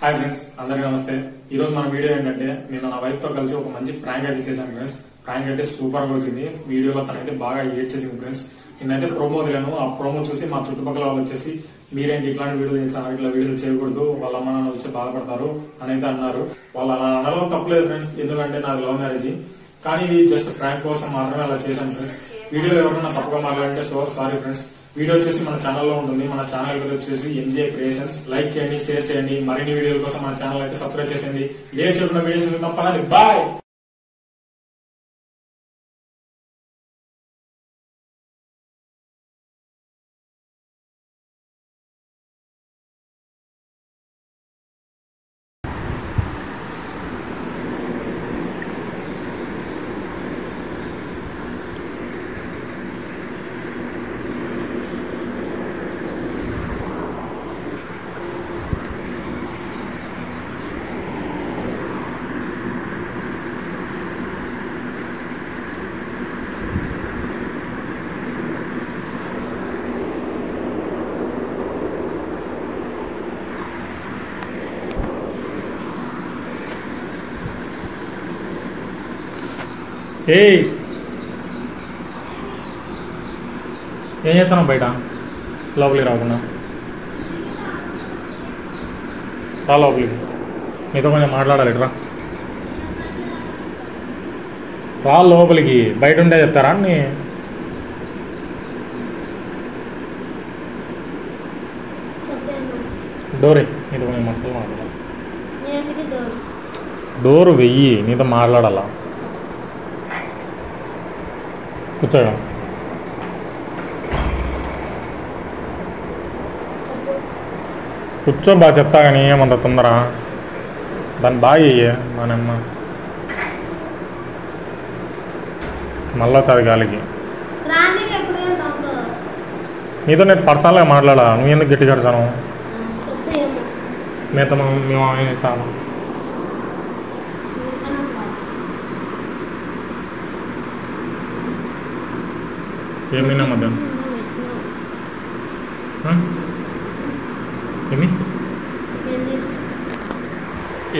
Hi friends, అందరికీ నమస్తే. ఈ రోజు మన వీడియో ఏంటంటే నేను నా వైఫ్ తో కలిసి ఒక మంచి ప్రాంక్ అయితే చేశాను ఫ్రెండ్స్. ప్రాంక్ అయితే సూపర్ గా వచ్చింది. వీడియోలో తనైతే బాగా ఏడ్ చేసింది ఫ్రెండ్స్. నేనైతే ప్రోమో వదిలాను. ఆ ప్రోమో చూసి మా చుట్టుపక్కల వాళ్ళు వచ్చేసి మీరేంటి ఇట్లాంటి వీడియోలు చేస్తారు, ఇట్లా వీడియోలు చేయకూడదు, వాళ్ళ అమ్మ నాన్న వచ్చి బాధపడతారు అని అయితే అన్నారు. వాళ్ళు అలా అనడం తప్పలేదు ఫ్రెండ్స్, ఎందుకంటే నాది లవ్ మ్యారేజ్. కానీ ఇది జస్ట్ ప్రాంక్ కోసం మాత్రమే అలా చేశాను ఫ్రెండ్స్. వీడియోలో ఎవరైనా తప్పుగా మాట్లాడంటే సారీ ఫ్రెండ్స్. వీడియో వచ్చేసి మన ఛానల్లో ఉంటుంది. మన ఛానల్ వచ్చేసి ఎంజే క్రియేషన్స్. లైక్ చేయండి, షేర్ చేయండి. మరిన్ని వీడియోల కోసం మన ఛానల్ అయితే సబ్స్క్రైబ్ చేసేయండి. లేట్ చేయకుండా వీడియోస్ తప్పదండి. బాయ్. ఏం చేస్తున్నావు బయట? లోపలికి రాకుండా రా, లోపలికి. మీతో కొంచెం మాట్లాడాలి. రా లోపలికి. బయట ఉండే చెప్తారా నీ? డోరే నీతో కొంచెం మసాలా మాట్లాడాలి. డోరు వెయ్యి, నీతో మాట్లాడాలా. కూర్చోడం. కూర్చో బాగా చెప్తా కానీ ఏమంత తొందర. దాన్ని బాగా మనమ్మ మళ్ళా చది గాలికి. నీతో నేను పర్సనల్గా మాట్లాడా. నువ్వు ఎందుకు గట్టి కడతాను? మీతో మేము ఆయన చాలా ఏం తిన్నా మధ్యాహ్నం? ఏమి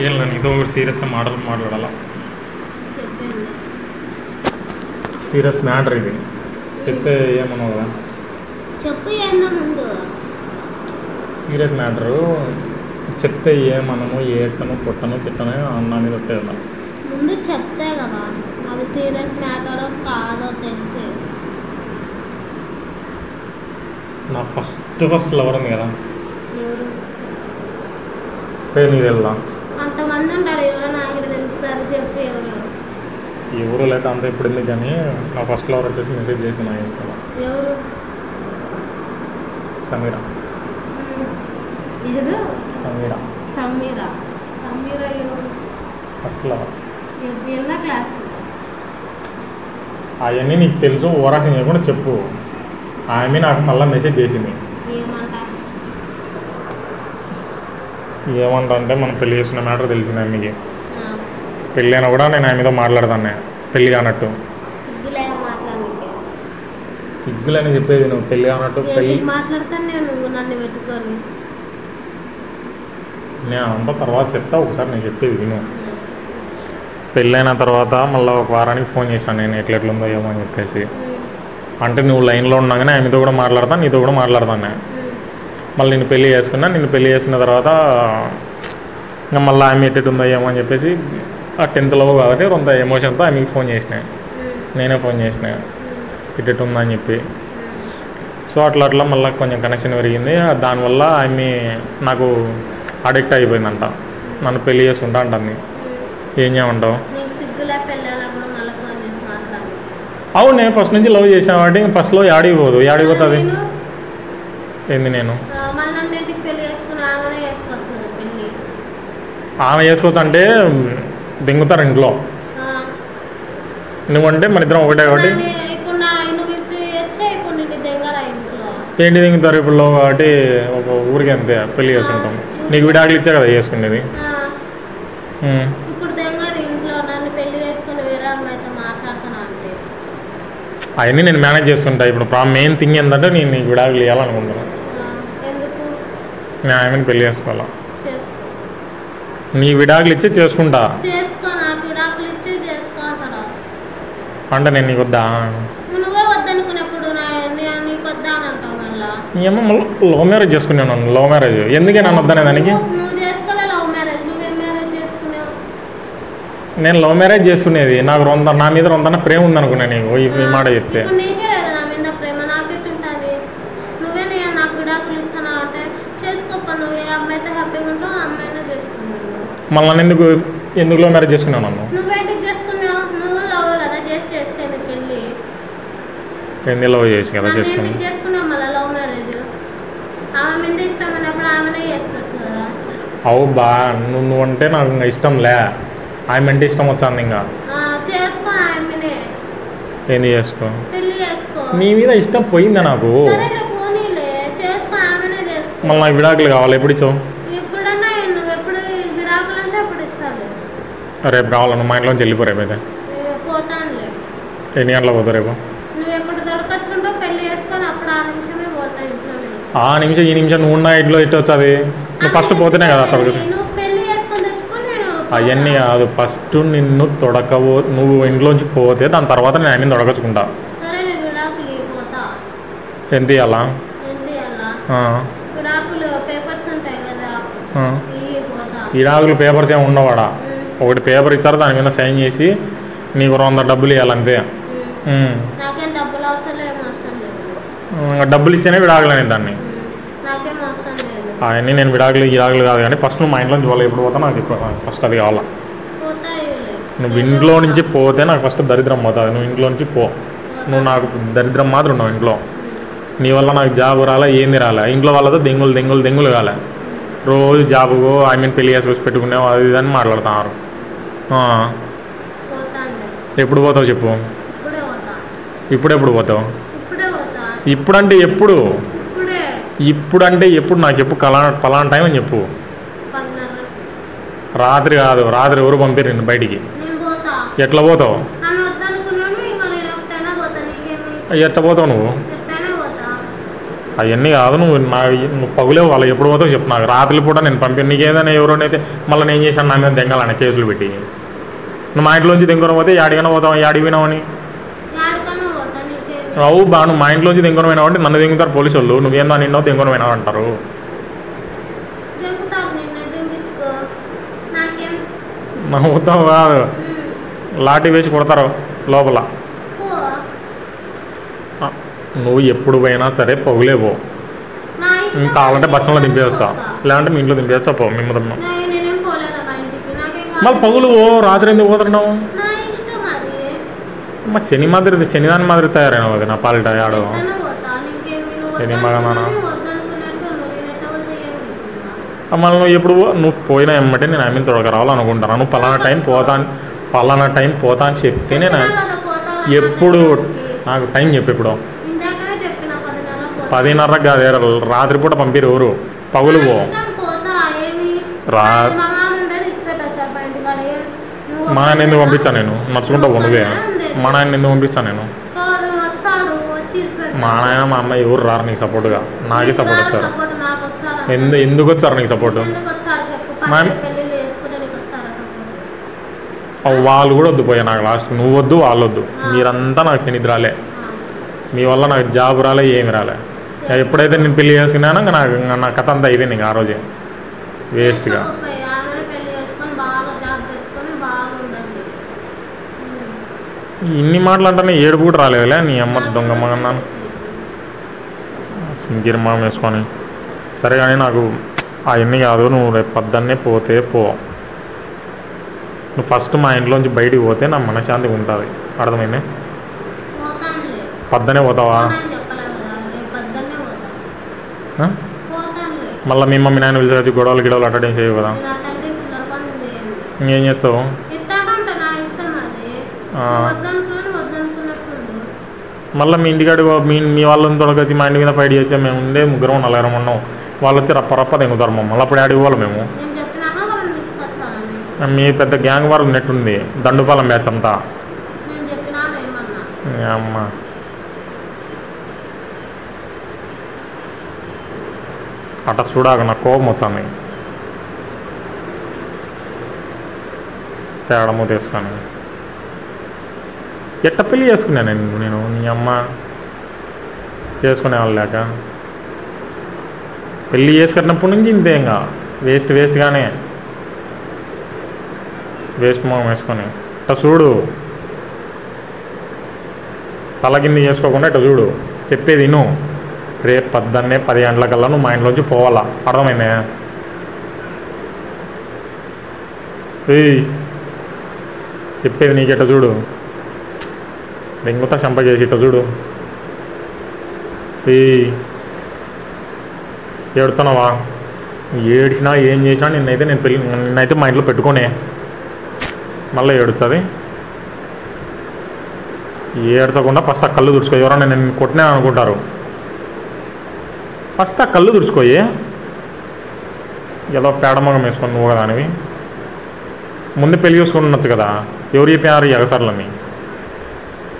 ఏం లేదు, నీతో సీరియస్గా మాట్లాడాలా. సీరియస్ మ్యాటర్ ఇది. చెప్తే ఏమన్నావు కదా? సీరియస్ మ్యాటరు చెప్తే ఏమనము, ఏడ్సను, కొట్టను, తిట్టను అన్నా మీద వచ్చేదా? ముందు చెప్తే కదా అది సీరియస్ మ్యాటరో కాదో తెలిసే. నా ఫస్ట్ లవర్ ఉంది కదా, పేరు నీకు తెలుదా? అంతమంది ఉంటారు, ఎవరో నాకు తెలుస్తారు. చెప్పు ఎవరు లేదా అంత ఇప్పుడు ఎందుకు కానీ నా ఫస్ట్ లవర్ వచ్చేసి మెసేజ్ చేసి నా ఇన్స్టాలో. ఎవరు? సమీరా. సమీరా సమీరా సమీరా ఎవరు? First lover. ఎన్న క్లాస్? అవన్నీ నీకు తెలుసు, ఓవరాక్షన్ చేయకుండా చెప్పు. ఆమె నాకు మళ్ళీ మెసేజ్ చేసింది. ఏమంటా అంటే మనం పెళ్లి చేసుకున్న మ్యాటర్ తెలిసింది ఆమెకి. పెళ్ళి అయినా కూడా నేను ఆమె మీద మాట్లాడతాను పెళ్ళి కానట్టు. సిగ్గులని చెప్పేది నువ్వు పెళ్ళి కానట్టు. పెళ్ళి నేను అంతా తర్వాత చెప్తా, ఒకసారి నేను చెప్పేది విను. పెళ్ళైన తర్వాత మళ్ళీ ఒక వారానికి ఫోన్ చేశాను నేను, ఎట్లెట్లుందో ఏమో అని చెప్పేసి. అంటే నువ్వు లైన్లో ఉండగానే ఆమెతో కూడా మాట్లాడతాను, నీతో కూడా మాట్లాడతాను. మళ్ళీ నిన్ను పెళ్ళి చేసుకున్నా. నిన్ను పెళ్ళి చేసుకున్న తర్వాత ఇంకా మళ్ళీ ఆమె ఎట్టుందో ఏమో అని చెప్పేసి ఆ 10th లవ్ కాబట్టి కొంత ఎమోషన్తో ఆమెకి ఫోన్ చేసినాయి. నేనే ఫోన్ చేసిన ఎట్టుందా అని చెప్పి. సో అట్లా మళ్ళీ కొంచెం కనెక్షన్ పెరిగింది. దానివల్ల ఆమె నాకు అడిక్ట్ అయిపోయిందంట. నన్ను పెళ్ళి చేసుకుంటా అంటుంది. ఏం చేయమంటావు? అవునే, ఫస్ట్ నుంచి లవ్ చేసాను కాబట్టి ఫస్ట్లో యాడిపోదు. యాడిపోతుంది ఏంది? నేను ఆమె చేసుకోవచ్చు అంటే దింగుతారు ఇంట్లో. నువ్వంటే మన ఇద్దరం ఒకటే కాబట్టి ఏంటి దింగుతారు ఇప్పుడు కాబట్టి ఒక ఊరికి అంతే పెళ్ళి చేసుకుంటాం. నీకు విడాకులు ఇచ్చా కదా చేసుకునేది. అవన్నీ నేను మేనేజ్ చేస్తుంటా. ఇప్పుడు మెయిన్ థింగ్ ఏంటంటే నేను నీకు విడాకులు ఇవ్వాలనుకుంటున్నాను. నేను ఆమెను పెళ్లి చేసుకోవాలా. నీ విడాకులు ఇచ్చి చేసుకుంటా చేసుకో, నాకు విడాకులు ఇచ్చి చేసుకో అంటారా? అంటే నేను నీకు వద్దా? నువ్వే వద్దనుకున్నప్పుడు నీకు వద్దా అని అంటావు మళ్ళా. ఏమో మళ్ళీ లవ్ మ్యారేజ్ చేసుకున్నాను. లవ్ మ్యారేజ్ ఎందుకే నన్ను వద్దనే దానికి? నువ్వు చేసుకోలే లవ్ మ్యారేజ్, నువ్వేం మ్యారేజ్ చేసుకున్నావు? నేను లవ్ మ్యారేజ్ చేసుకునేది నాకు నా మీద రొందన్న ప్రేమ ఉందనుకున్నా. నీకు ఈ మాట చెప్తే నీకే లేదు నా మీద ప్రేమ, నాకెట్టుంటుంది? నువ్వే నాకు విడాకులు ఇచ్చానా అంటే చేసుకోప్ప, నువ్వు ఏ అమ్మాయితో హ్యాపీగా ఉంటావు ఆ అమ్మాయినే చేసుకున్నావు. మళ్ళీ ఎందుకు లవ్ మ్యారేజ్ చేసుకున్నావు నన్ను? నువ్వేంటికి చేసుకున్నావు? నువ్వు లవ్ కదా చేసుకుంది పెళ్ళి. ఎన్ని లవ్ చేసి కదా చేసుకున్నావు? చేసుకున్నావు మళ్ళీ లవ్ మ్యారేజ్. ఆమె మీద ఇష్టం అన్నప్పుడు ఆమెనే చేసుకోవచ్చు కదా. అవు బా నువ్వు అంటే నాకు ఇంకా ఇష్టం లే, ఆమె అంటే ఇష్టం వచ్చాను. ఇంకా చేసుకో, ఆమెనే ఏంది చేసుకో, పెళ్ళి చేసుకో. నీ మీద ఇష్టం పోయిందా నాకు? పోనీలే, చేసుకో, ఆమెనే చేసుకో. మళ్ళీ నాకు విడాకులు కావాలి. ఎప్పుడు ఇచ్చావు? ఎప్పుడన్నా నువ్వు ఎప్పుడు విడాకులు అంటే అప్పుడు ఇచ్చాలి. రేపు కావాలి. నువ్వు మా ఇంట్లోంచి వెళ్ళిపో. రేపు అయితే పోతానులే. ఎన్ని గంటలకు పోతావు రేపు? నువ్వు ఎప్పుడు దొరకొచ్చుకుంటావు పెళ్ళి చేసుకొని అప్పుడు ఆ నిమిషమే పోతా ఇంట్లో నుంచి. ఆ నిమిషం ఈ నిమిషం నువ్వు ఉన్న ఇంట్లో ఇట్టు వచ్చేది. నువ్వు ఫస్ట్ పోతేనే కదా అక్కడ. నువ్వు పెళ్ళి చేసుకొని తెచ్చుకొని నేను అవన్నీ కాదు, ఫస్ట్ నిన్ను నువ్వు ఇంట్లోంచి పోతే దాని తర్వాత నేను ఆయన తొడగచ్చుకుంటా. సరే విడాకులు పోతా. ఎంత ఇవ్వాలా? విడాకులు పేపర్స్ ఉంటాయి కదా, పోతా. విడాకులు పేపర్స్ ఏమి ఉండవాడా? ఒకటి పేపర్ ఇచ్చారు, దాని మీద సైన్ చేసి నీకు 100 డబ్బులు ఇవ్వాలంతే. నాకేం డబ్బులు అవసరం లేదు. డబ్బులు ఇచ్చేనే విడాకులు అనేది దాన్ని. నాకేం అవసరం లేదు. అవన్నీ నేను విడాకులు కాదు కానీ ఫస్ట్ నువ్వు మా ఇంట్లో నుంచి ఎప్పుడు పోతా నాకు చెప్పు. ఫస్ట్ అది కావాలా? నువ్వు ఇంట్లో నుంచి పోతే నాకు ఫస్ట్ దరిద్రం పోతుంది. నువ్వు ఇంట్లో నుంచి పో. నువ్వు నాకు దరిద్రం మాత్రం ఉన్నావు ఇంట్లో. నీ వల్ల నాకు జాబు రాలే, ఏంది రాలే. ఇంట్లో వాళ్ళతో దెంగులు కాలే. రోజు జాబుకో పెళ్లి చేసుకొచ్చి పెట్టుకునేవు అది ఇది అని మాట్లాడుతున్నారు. ఎప్పుడు పోతావు చెప్పు? ఇప్పుడెప్పుడు పోతావు? ఇప్పుడంటే ఎప్పుడు? ఇప్పుడంటే ఎప్పుడు నాకు చెప్పు. పలానా టైం అని చెప్పు. రాత్రి కాదు, రాత్రి ఎవరు పంపిరు నిన్ను బయటికి? ఎట్లా పోతావు? ఎట్లా పోతావు నువ్వు? అవన్నీ కాదు. నువ్వు పగులేవు. వాళ్ళు ఎప్పుడు పోతావు చెప్పు నాకు. రాత్రి పూట నేను పంపి నీకేదైనా ఎవరోనైతే మళ్ళీ నేను చేశాను నా మీద దెంగాలని కేసులు పెట్టి. నువ్వు మా ఇంట్లోంచి దెంగరం పోతే యాడికైనా పోతావు. యాడికి పోయినావని అవు బా. నువ్వు మా ఇంట్లోంచి దెంగరం పోయినావు అంటే నన్ను దెంగుతారు పోలీసు వాళ్ళు. నువ్వేందో నిన్నో దెంగరం పోయినావు అంటారు. నవ్వుతావు కాదు, లాఠీ వేసి కొడతారు లోపల. నువ్వు ఎప్పుడు పోయినా సరే పగులేవో. ఇంకా కావాలంటే బస్సులో దింపేయచ్చా, లేదంటే మీ ఇంట్లో దింపేయచ్చా. పో మీ ముద్ద మళ్ళీ పగులు రాత్రి ఎందుకు పోతున్నావు? మా శనిదాని మాదిరి తయారైనావు అది నా పాలిట ఆడవు. శని మగనా మళ్ళీ నువ్వు ఎప్పుడు నువ్వు పోయినా ఎమ్మటే నేను ఆమెను తొడగరావాలనుకుంటాను. నువ్వు పలానా టైం పోతా అని చెప్తే నేను ఎప్పుడు నాకు టైం చెప్పు. ఇప్పుడు 10:30 కాదు, రాత్రిపూట పంపిరు ఎవరు. పగులు పో. మా నాయన ఎందుకు పంపించాను నేను? నడుచుకుంటా పో నువ్వే. మా నాయన ఎందుకు పంపించాను నేను? మా నాయన మా అమ్మాయి ఎవరు రారు నీకు సపోర్ట్గా. నాకే సపోర్ట్ వచ్చారు. ఎందుకు వచ్చారు నీకు సపోర్ట్? వాళ్ళు కూడా వద్దు పోయా నాకు. లాస్ట్ నువ్వు వద్దు, వాళ్ళు వద్దు. మీరంతా నాకు శనిద్రాలే. మీ వల్ల నాకు జాబ్ రాలే, ఏమి రాలే. ఎప్పుడైతే నేను పెళ్లి చేసుకున్నానో ఇంకా నా కథ అంతా అయిపోయింది. ఇంకా ఆ రోజే వేస్ట్గా. ఇన్ని మాటలు అంటానే ఏడుపు కూడా రాలేదులే. నీ అమ్మ దొంగ మగన్నాను సింగిరి మామ వేసుకొని. సరే కానీ నాకు అవన్నీ కాదు. నువ్వు రేపు పొద్దున్నే పోతే పో. నువ్వు ఫస్ట్ మా ఇంట్లోంచి బయటికి పోతే నా మనశ్శాంతిగా ఉంటుంది. అర్థమైంది? పొద్దునే పోతావా? మళ్ళీ మీ మమ్మీ నాయన పిలిచి గొడవలు అటెండ్ చేయవు కదా. ఇంకేం చేస్తావు? మళ్ళీ మీ ఇంటికాడి మీ వాళ్ళని తొడగచ్చి మా ఇంటి మీద ఫైట్ చేసా. మేము ఉండే 3-4 ఉన్నాం. వాళ్ళు వచ్చి రప్ప తెంగుతారు మమ్మల్ని. అప్పుడు ఆడికి పోవాలి మేము. మీ పెద్ద గ్యాంగ్ వారు ఉన్నట్టుంది. దండుపాలెం బ్యాచ్ అంతా. అమ్మ అట్లా చూడాక నాకు కోపం వచ్చాను. తేడము తీసుకొని ఎట్ట పెళ్ళి చేసుకున్నాను నేను నీ అమ్మ చేసుకునేవాళ్ళు లేక పెళ్ళి చేసుకున్నప్పటి నుంచి ఇంతే ఇంకా వేస్ట్గానే వేస్ట్ మొహం వేసుకొని ఇట్లా చూడు తల కింద చేసుకోకుండా ఇట్లా చూడు చెప్పేది విను రేపు పొద్దున్నే 10 గంటలకల్లా నువ్వు మా ఇంట్లోంచి పోవాలా అర్థమైందా చెప్పేది నీకెట్ట చూడు దెంగుతా చంప చేసి ఇట్ట చూడు ఏడుతున్నావా ఏడ్చినా ఏం చేసినా నిన్నైతే మా ఇంట్లో పెట్టుకోనే మళ్ళీ ఏడుస్తుంది ఏడ్చకుండా ఫస్ట్ ఆ కళ్ళు తుడుచుకో ఎవరన్నా నేను కొట్టినా అనుకుంటారు ఫస్ట్ ఆ కళ్ళు తుడుచుకోయి ఏదో పేడమగం వేసుకొని నువ్వు కదా అనివి ముందే పెళ్లి చేసుకొని ఉండొచ్చు కదా ఎవరు చెప్పినారు ఈ ఎగసార్లని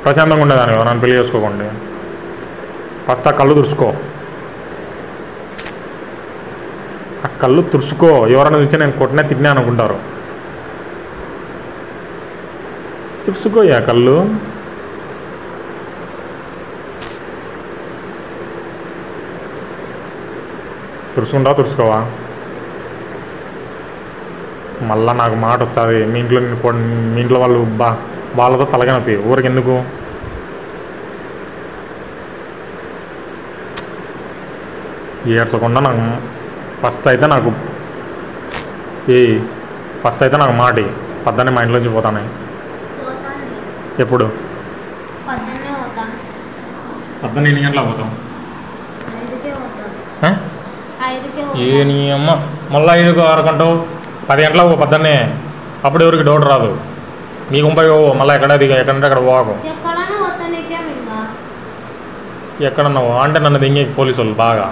ప్రశాంతంగా ఉండేదాన్ని నన్ను పెళ్లి చేసుకోకండి ఫస్ట్ ఆ కళ్ళు తుడుచుకో ఆ కళ్ళు తుడుచుకో ఎవరైనా చూసి నేను కొట్టినా తిట్టినా అనుకుంటారు తుడుచుకో ఆ కళ్ళు తుడుచుకోవా మళ్ళా నాకు మాట వచ్చాది మీ ఇంట్లో వాళ్ళు వాళ్ళతో తలగనపి ఊరికి ఎందుకు ఏడ్చకుండా నాకు ఫస్ట్ అయితే నాకు మాటి పొద్దున్నే మా ఇంట్లోంచి పోతానే ఎప్పుడు పొద్దున్న ఎన్ని గంటలకు పోతాం నీ అమ్మ మళ్ళీ 5కు 6 గంటవు 10 గంటలకు పొద్దున్నే అప్పుడు ఎవరికి డౌట్ రాదు నీ గుంపై మళ్ళీ ఎక్కడంటే అక్కడ పోకు ఎక్కడన్నావు అంటే నన్ను దింగే పోలీసు వాళ్ళు బాగా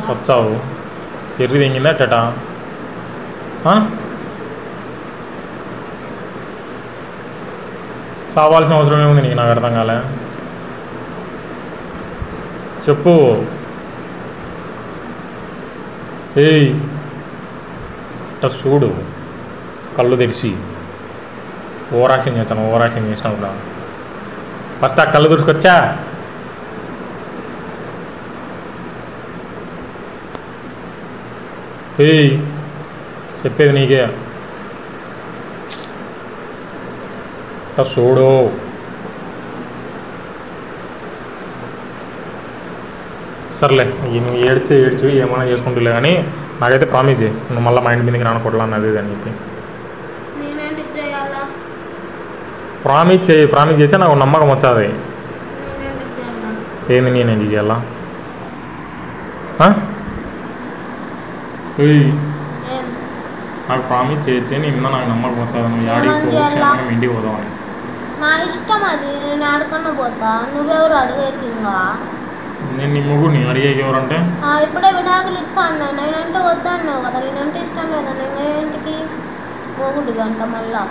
సచ్చావు ఎర్రి దింగిందా టటా సావాల్సిన అవసరం ఏముంది నీకు నాకు అర్థం కాలే చెప్పు ఇట్లా చూడు కళ్ళు తెరిచి ఓవరాక్షన్ చేసినా కూడా ఫస్ట్ ఆ కళ్ళు తుడుచుకొచ్చా చెప్పేది నీకే ఇట్లా చూడు సర్లే నువ్వు ఏడ్చి ఏమైనా చేసుకుంటులే కానీ నాకైతే ప్రామిస్ చేయి నువ్వు మళ్ళీ మైండ్ మీదకి రాను కొట్టాలన్నది అని చెప్పి ప్రామిస్ చేస్తే నాకు నమ్మకం వచ్చాది ఏంది నేనేం చెయ్యాలా నాకు ప్రామిస్ చేయొచ్చే నిన్న నాకు నమ్మకం వచ్చాది నువ్వు యాడికి ఇంటికి పోదామని నా ఇష్టం అది నేను ఆడుకున్న పోతా నువ్వెవరు అడిగేకి ఇంకా నేను నీ ముగ్గురిని అడిగేకి ఎవరంటే ఇప్పుడే విడాకులు ఇచ్చాను నేనంటే వద్దన్నావు కదా నేనంటే ఇష్టం లేదా ఇంకా ఏంటికి మొగుడు గంట మళ్ళా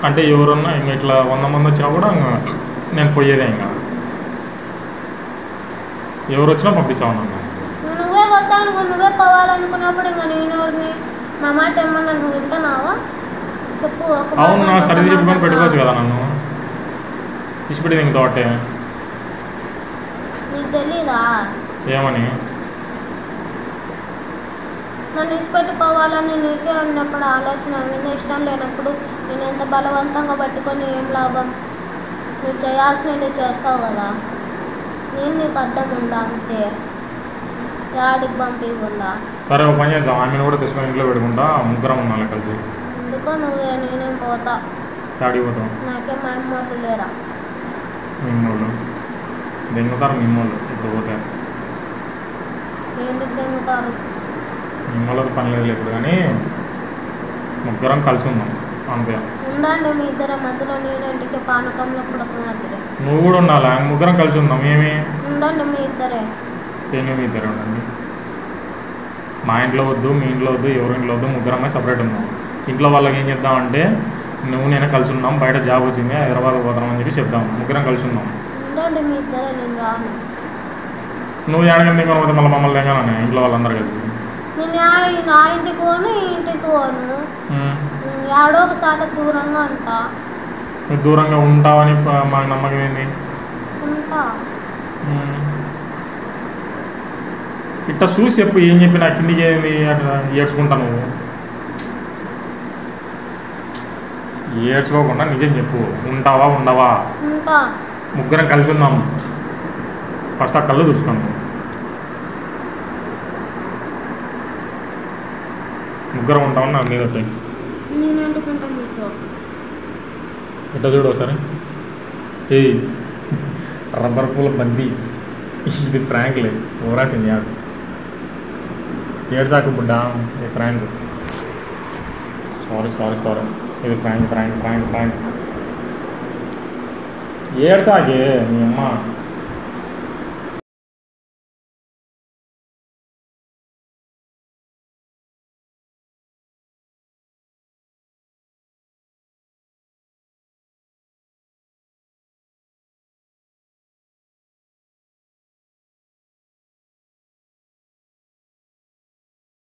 అంటే ఎవరన్నా ఇంకా ఇట్లా 100 మంది వచ్చినా కూడా నేను పోయేదే ఇంకా ఎవరు వచ్చినా పంపించావు నన్ను నువ్వే వద్దనుకో నువ్వే పోవాలనుకున్నప్పుడు ఇంకా నేను ఎవరిని నా మాట ఏమన్నా నువ్వు వింటున్నావా చెప్పు అవును నా సరిది చెప్పుకొని పెట్టుకోవచ్చు కదా నన్ను ఇష్టపడేది ఇంక తోటే నీకు తెలీదా ఏమని నన్ను ఇష్టపెట్టుకోవాలని నీకే ఉన్నప్పుడు ఆలోచన మీద ఇష్టం లేనప్పుడు నేను ఎంత బలవంతంగా పట్టుకొని ఏం లాభం నువ్వు చేయాల్సినవి చేస్తావు కదా నేను నీకు అడ్డం ఉండా అంతే యాడికి పంపించకుండా సరే ఒక పని చేద్దాం ఆమెను కూడా తెచ్చుకొని ఇంట్లో పెట్టుకుంటా ముగ్గురం ఉన్నాను కలిసి ఎందుకో నువ్వే నేనేం పోతా యాడికి పోతాం నాకేం మా అమ్మోళ్ళు లేరా మిమ్మల్ని దెంగుతారు మిమ్మల్ని ఇప్పుడు పోతే ఏంటికి దెంగుతారు మిమ్మల్ని పని లేదు ఇప్పుడు కానీ ముగ్గురం కలిసి ఉందాం అంతే ఉండండి మీ ఇద్దరే మధ్యలో నేనేంటికి పానకంలో పుడకమాదిరే నువ్వు కూడా ఉండాలా ముగ్గురం కలిసి ఉందాం ఏమి ఉండండి మీ ఇద్దరే మీ ఇద్దరే ఉండండి మా ఇంట్లో వద్దు మీ ఇంట్లో వద్దు ఎవరి ఇంట్లో వద్దు ముగ్గురంగా సపరేట్ ఉన్నాం ఇంట్లో వాళ్ళకి ఏం చెప్దామంటే నువ్వు నేనే కలిసి ఉన్నాం బయట జాబ్ వచ్చింది హైదరాబాద్ పోతాం అని చెప్పి చెప్దాం ముగ్గురం కలిసి ఉన్నాం ఉండండి మీ ఇద్దరే, నేను రాను. నువ్వు ఏడగని దిగుని పోతే మళ్ళీ మమ్మల్ని దిగానే ఇంట్లో వాళ్ళందరూ కలిసి. నేను నా ఇంటికి పోను, ఈ ఇంటికి పోను. ఏడో ఒకసారి దూరంగా ఉంటా. నువ్వు దూరంగా ఉంటావని మాకు నమ్మకం ఏంది? ఉంటా. ఇట్లా చూసి చెప్పు, ఏం చెప్పి నా కిందికి ఏంది అట్లా ఏడ్చుకుంటా. నువ్వు ఏడ్చుకోకుండా నిజం చెప్పు, ఉంటావా ఉండవా? ఉంటా. ముగ్గురం కలిసి ఉందాం. ఫస్ట్ ఆ కళ్ళు చూసుకున్నాం. ముగ్గురం ఉంటామని నాకు మీద నేను ఎందుకుంటా మీతో? ఇట్లా చూడు ఒకసారి. ఏయ్ రబ్బర్ పూల బందీ, ఇది ఫ్రాంక్లే ఓరాసింది యాడు ఏడ్సాకు బుడ్డా. ఇది ఫ్రాంక్. సారీ సారీ సారీ, ఇది ఫ్రాంక్ ఫ్రాంక్ ఫ్రాంక్ ఫ్రాంక్. ఏడ్సాకే మీ అమ్మ.